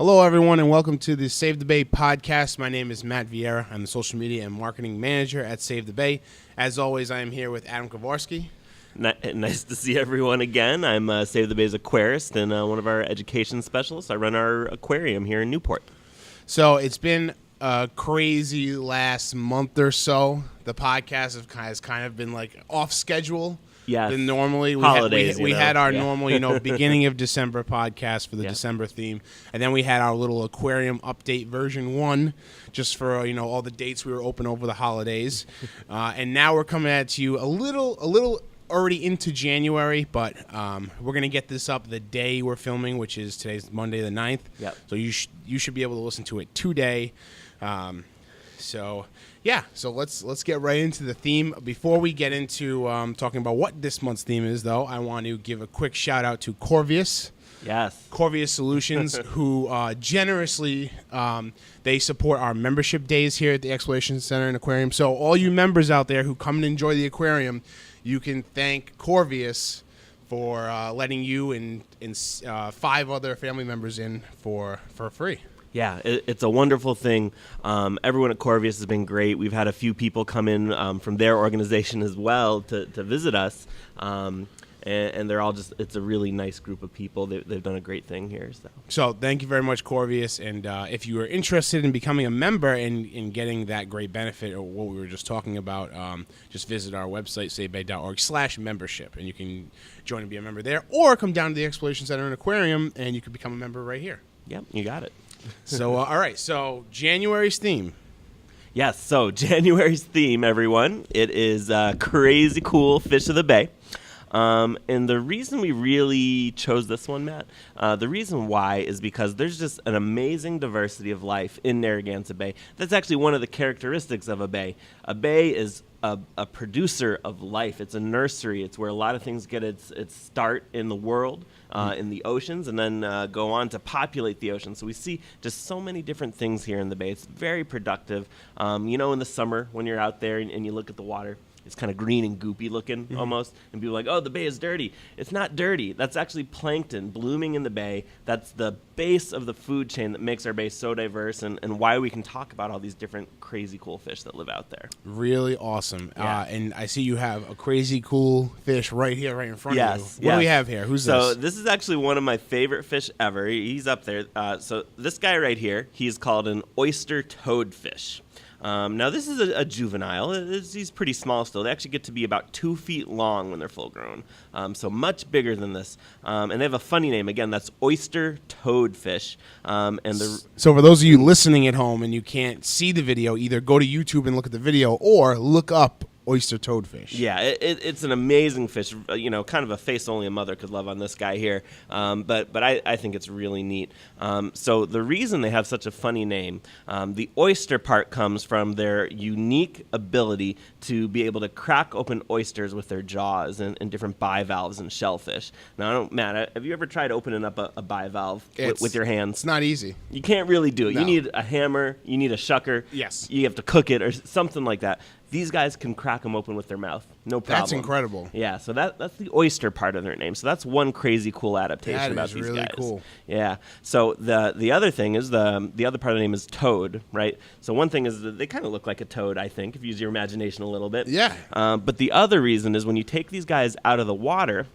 Hello, everyone, and welcome to the Save the Bay podcast. My name is Matt Vieira. I'm the social media and marketing manager at Save the Bay. As always, I am here with Adam Kowarski. Nice to see everyone again. I'm Save the Bay's aquarist and one of our education specialists. I run our aquarium here in Newport. So it's been a crazy last month or so. The podcast has kind of been like off schedule. Yes. Than normally. We had our normal, beginning of December podcast for the December theme. And then we had our little aquarium update version 1 just for, all the dates we were open over the holidays. And now we're coming at you a little already into January, but we're going to get this up the day we're filming, which is today's Monday the 9th. Yep. So you should be able to listen to it today. So let's get right into the theme. Before we get into talking about what this month's theme is, though, I want to give a quick shout out to Corvius. Yes. Corvius Solutions, who generously they support our membership days here at the Exploration Center and Aquarium. So all you members out there who come and enjoy the aquarium, you can thank Corvius for letting you and 5 other family members in for free. Yeah, it's a wonderful thing. Everyone at Corvius has been great. We've had a few people come in from their organization as well to visit us. And they're all it's a really nice group of people. They've done a great thing here. So thank you very much, Corvius. And if you are interested in becoming a member and in getting that great benefit or what we were just talking about, just visit our website, savebay.org/membership. And you can join and be a member there, or come down to the Exploration Center and Aquarium and you can become a member right here. Yep, you got it. So, all right. So January's theme. Yes, so January's theme, everyone, it is crazy cool fish of the bay. And the reason we really chose this one, Matt, the reason why is because there's just an amazing diversity of life in Narragansett Bay. That's actually one of the characteristics of a bay. A bay is a producer of life. It's a nursery. It's where a lot of things get its start in the world, in the oceans, and then go on to populate the ocean. So we see just so many different things here in the bay. It's very productive. In the summer when you're out there and you look at the water, it's kind of green and goopy looking almost. And people are like, oh, the bay is dirty. It's not dirty. That's actually plankton blooming in the bay. That's the base of the food chain that makes our bay so diverse and why we can talk about all these different crazy cool fish that live out there. Really awesome. Yeah. And I see you have a crazy cool fish right here, right in front of you. What Yes. do we have here? Who's this? So this is actually one of my favorite fish ever. He's up there. So this guy right here, he's called an oyster toadfish. Now, this is a juvenile. He's pretty small still. They actually get to be about 2 feet long when they're full grown, so much bigger than this. And they have a funny name. Again, that's oyster toadfish. So for those of you listening at home and you can't see the video, either go to YouTube and look at the video or look up oyster toadfish. Yeah, it's an amazing fish. Kind of a face only a mother could love on this guy here. But I think it's really neat. So the reason they have such a funny name, the oyster part comes from their unique ability to be able to crack open oysters with their jaws and different bivalves and shellfish. Now, Matt, have you ever tried opening up a bivalve with your hands? It's not easy. You can't really do it. No. You need a hammer. You need a shucker. Yes. You have to cook it or something like that. These guys can crack them open with their mouth. No problem. That's incredible. Yeah, so that's the oyster part of their name. So that's one crazy cool adaptation about these guys. That is really cool. Yeah. So the other thing is the other part of the name is toad, right? So one thing is that they kind of look like a toad, I think, if you use your imagination a little bit. Yeah. But the other reason is when you take these guys out of the water,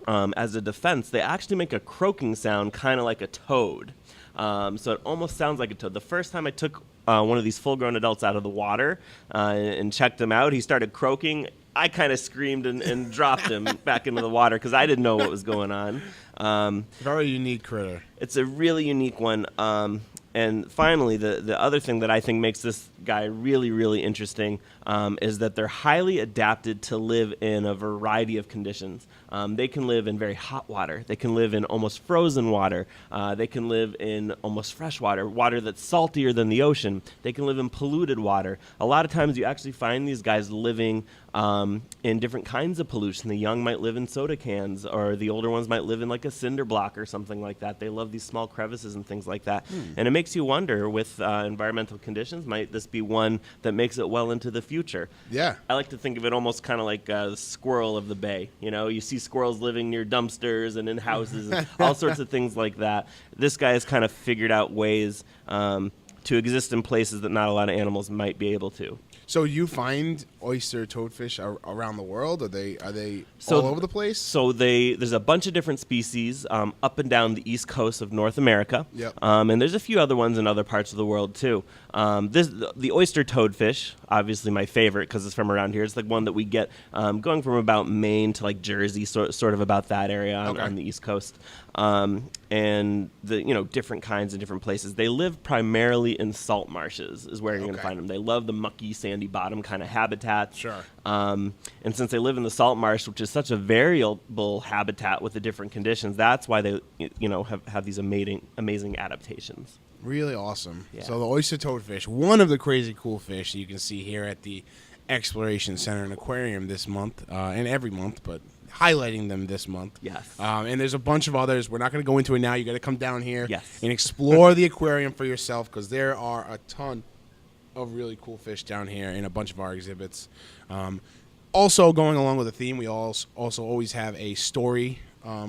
as a defense, they actually make a croaking sound kind of like a toad. So it almost sounds like a toad. The first time I took one of these full-grown adults out of the water and checked him out, he started croaking. I kind of screamed and dropped him back into the water because I didn't know what was going on. Very unique critter. It's a really unique one. And finally, the other thing that I think makes this guy really, really interesting is that they're highly adapted to live in a variety of conditions. They can live in very hot water. They can live in almost frozen water. They can live in almost fresh water, water that's saltier than the ocean. They can live in polluted water. A lot of times you actually find these guys living in different kinds of pollution. The young might live in soda cans, or the older ones might live in like a cinder block or something like that. They love these small crevices and things like that. And it makes you wonder, with environmental conditions, might this be one that makes it well into the future? Yeah. I like to think of it almost kind of like a squirrel of the bay. You know, you see squirrels living near dumpsters and in houses and all sorts of things like that. This guy has kind of figured out ways to exist in places that not a lot of animals might be able to. So you find oyster toadfish around the world? Are they So all over the place? So there's a bunch of different species up and down the east coast of North America. Yep. And there's a few other ones in other parts of the world too. The oyster toadfish, obviously my favorite because it's from around here. It's the one that we get going from about Maine to like Jersey, sort of about that area on the east coast. And the different kinds in different places. They live primarily in salt marshes is where you're going to find them. They love the mucky, sandy bottom kind of habitat. Sure. And since they live in the salt marsh, which is such a variable habitat with the different conditions, that's why they have these amazing adaptations. Really awesome. Yeah. So the oyster toadfish, one of the crazy cool fish that you can see here at the Exploration Center and Aquarium this month, and every month, but highlighting them this month. Yes. And there's a bunch of others. We're not going to go into it now. You got to come down here Yes. and explore the aquarium for yourself, because there are a ton of really cool fish down here in a bunch of our exhibits. Also, going along with the theme, we also always have a story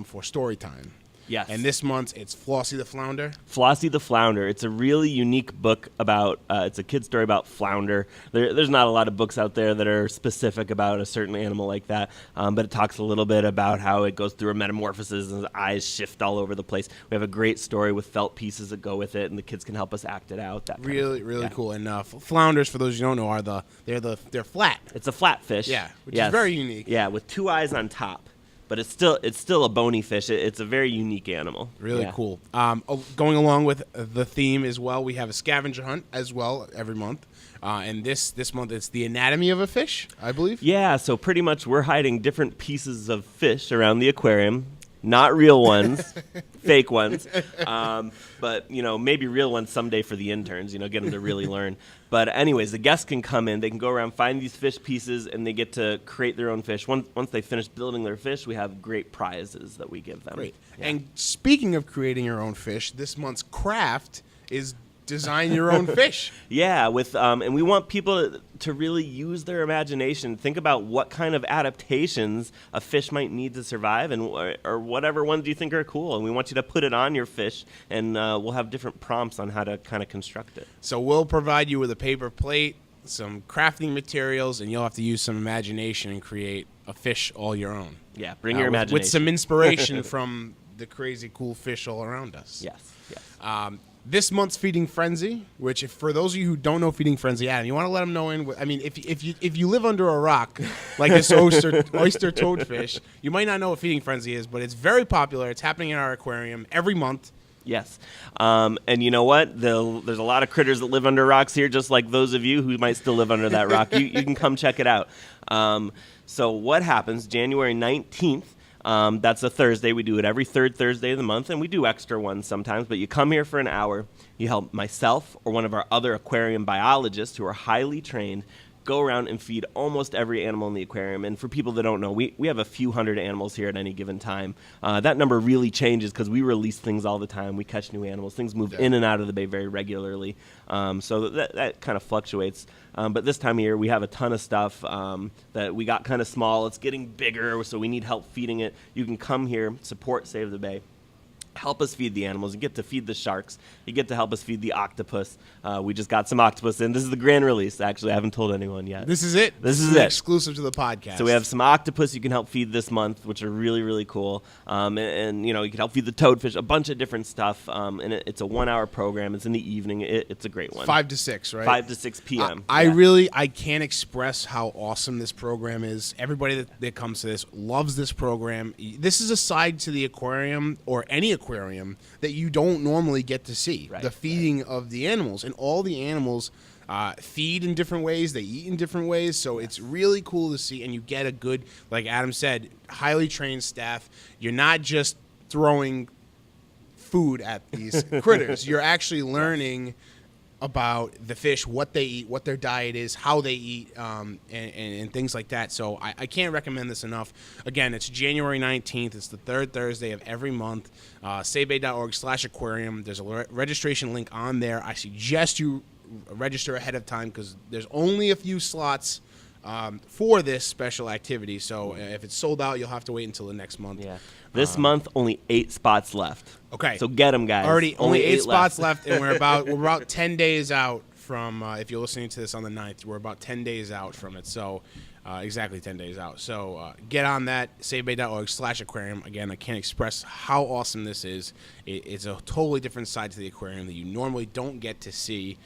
for story time. Yes. And this month, it's Flossie the Flounder. Flossie the Flounder. It's a really unique book about, it's a kid's story about flounder. There's not a lot of books out there that are specific about a certain animal like that, but it talks a little bit about how it goes through a metamorphosis and his eyes shift all over the place. We have a great story with felt pieces that go with it, and the kids can help us act it out. That Really cool. And flounders, for those you don't know, they're flat. It's a flat fish. Yeah, which is very unique. Yeah, with two eyes on top. But it's still a bony fish. It's a very unique animal. Really cool. Going along with the theme as well, we have a scavenger hunt as well every month. And this month it's the anatomy of a fish, I believe. Yeah, so pretty much we're hiding different pieces of fish around the aquarium. Not real ones, fake ones, but maybe real ones someday for the interns. Get them to really learn. But anyways, the guests can come in. They can go around, find these fish pieces, and they get to create their own fish. Once they finish building their fish, we have great prizes that we give them. Great. Yeah. And speaking of creating your own fish, this month's craft is design your own fish. Yeah, and we want people to really use their imagination. Think about what kind of adaptations a fish might need to survive, or whatever ones you think are cool. And we want you to put it on your fish, and we'll have different prompts on how to kind of construct it. So we'll provide you with a paper plate, some crafting materials, and you'll have to use some imagination and create a fish all your own. Yeah, bring your imagination. With some inspiration from the crazy cool fish all around us. Yes. This month's Feeding Frenzy, which for those of you who don't know Feeding Frenzy, Adam, you want to let them know. If you live under a rock like this oyster toadfish, you might not know what Feeding Frenzy is, but it's very popular. It's happening in our aquarium every month. Yes. And you know what? There's a lot of critters that live under rocks here, just like those of you who might still live under that rock. You can come check it out. So what happens, January 19th, that's a Thursday. We do it every third Thursday of the month, and we do extra ones sometimes. But you come here for an hour. You help myself or one of our other aquarium biologists who are highly trained go around and feed almost every animal in the aquarium. And for people that don't know, we have a few hundred animals here at any given time. That number really changes because we release things all the time. We catch new animals. Things move in and out of the bay very regularly. So that kind of fluctuates. But this time of year, we have a ton of stuff that we got kind of small. It's getting bigger, so we need help feeding it. You can come here, support Save the Bay. Help us feed the animals. You get to feed the sharks. You get to help us feed the octopus. We just got some octopus in. This is the grand release. Actually, I haven't told anyone yet. This is it. This is it. Exclusive to the podcast. So we have some octopus you can help feed this month, which are really, really cool. And you can help feed the toadfish, a bunch of different stuff. And it's a 1 hour program. It's in the evening. It's a great one. 5 to 6, right? 5 to 6 p.m. I can't express how awesome this program is. Everybody that comes to this loves this program. This is a side to the aquarium or any aquarium that you don't normally get to see. Right, the feeding of the animals, and all the animals feed in different ways. They eat in different ways. So it's really cool to see, and you get a good, like Adam said, highly trained staff. You're not just throwing food at these critters. You're actually learning about the fish, what they eat, what their diet is, how they eat, and things like that. So I can't recommend this enough. Again, it's January 19th. It's the third Thursday of every month. STB.org/aquarium. There's a registration link on there. I suggest you register ahead of time because there's only a few slots for this special activity. So if it's sold out, you'll have to wait until the next month. Yeah. This month, only 8 spots left. Okay. So get them, guys. Only 8 spots left, and we're about 10 days out from, if you're listening to this on the 9th, we're about 10 days out from it. So exactly 10 days out. So get on that, SaveBay.org/aquarium. Again, I can't express how awesome this is. It's a totally different side to the aquarium that you normally don't get to see.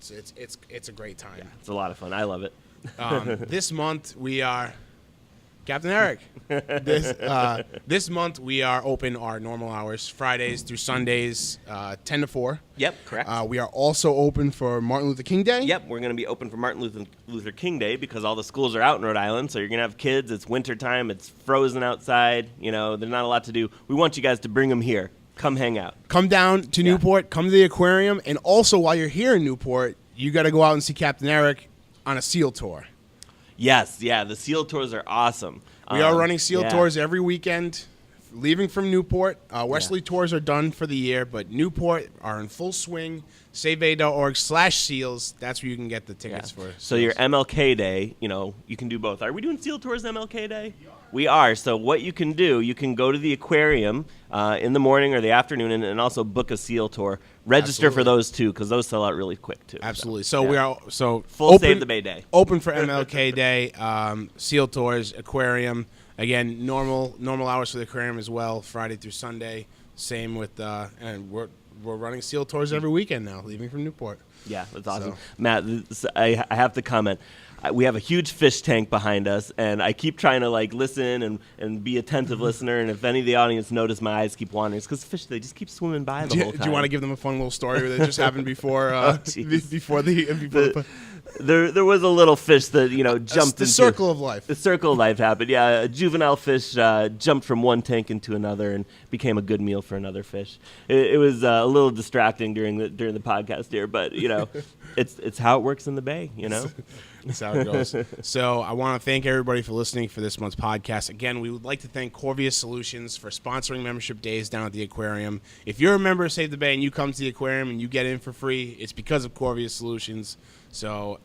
It's a great time. Yeah, it's a lot of fun. I love it. This month we are Captain Eric. This month we are open our normal hours, Fridays through Sundays, 10 to 4. Yep, correct. We are also open for Martin Luther King Day. Yep, we're going to be open for Martin Luther King Day because all the schools are out in Rhode Island, so you're going to have kids. It's wintertime. It's frozen outside. You know, there's not a lot to do. We want you guys to bring them here. Come hang out. Come down to Newport. Come to the aquarium. And also, while you're here in Newport, you got to go out and see Captain Eric on a seal tour. Yes, yeah, the seal tours are awesome. We are running seal tours every weekend, leaving from Newport. Wesley tours are done for the year, but Newport are in full swing. SaveBay.org/seals. That's where you can get the tickets for. So your MLK Day, you can do both. Are we doing seal tours MLK Day? We are. So what you can do, you can go to the aquarium in the morning or the afternoon and also book a seal tour. Register for those too because those sell out really quick too. Absolutely. So we are full open, Save the Bay Day. Open for MLK Day, seal tours, aquarium. Again, normal hours for the aquarium as well, Friday through Sunday. Same with and we're running seal tours every weekend now, leaving from Newport. Yeah, that's awesome. So. Matt, I have to comment. We have a huge fish tank behind us, and I keep trying to listen and be attentive listener. And if any of the audience notice, my eyes keep wandering. It's because fish, they just keep swimming by the whole time. Do you want to give them a fun little story that just happened before? There was a little fish that jumped. The circle of life. The circle of life happened. Yeah, a juvenile fish jumped from one tank into another and became a good meal for another fish. It was a little distracting during the podcast here, but it's how it works in the bay. That's how it goes. So I want to thank everybody for listening for this month's podcast. Again, we would like to thank Corvius Solutions for sponsoring membership days down at the aquarium. If you're a member of Save the Bay and you come to the aquarium and you get in for free, it's because of Corvius Solutions. So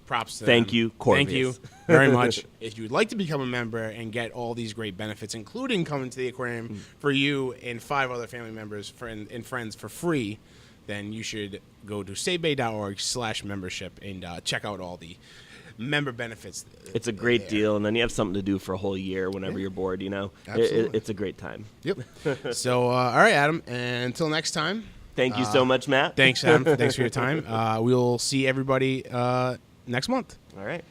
props to them. Thank you, Corvius. Thank you very much. If you would like to become a member and get all these great benefits, including coming to the aquarium for you and 5 other family members and friends for free, then you should go to SaveBay.org/membership and check out all the member benefits. It's a great deal, and then you have something to do for a whole year whenever you're bored, Absolutely. It's a great time. Yep. So, all right, Adam, and until next time. Thank you so much, Matt. Thanks, Adam. Thanks for your time. We'll see everybody next month. All right.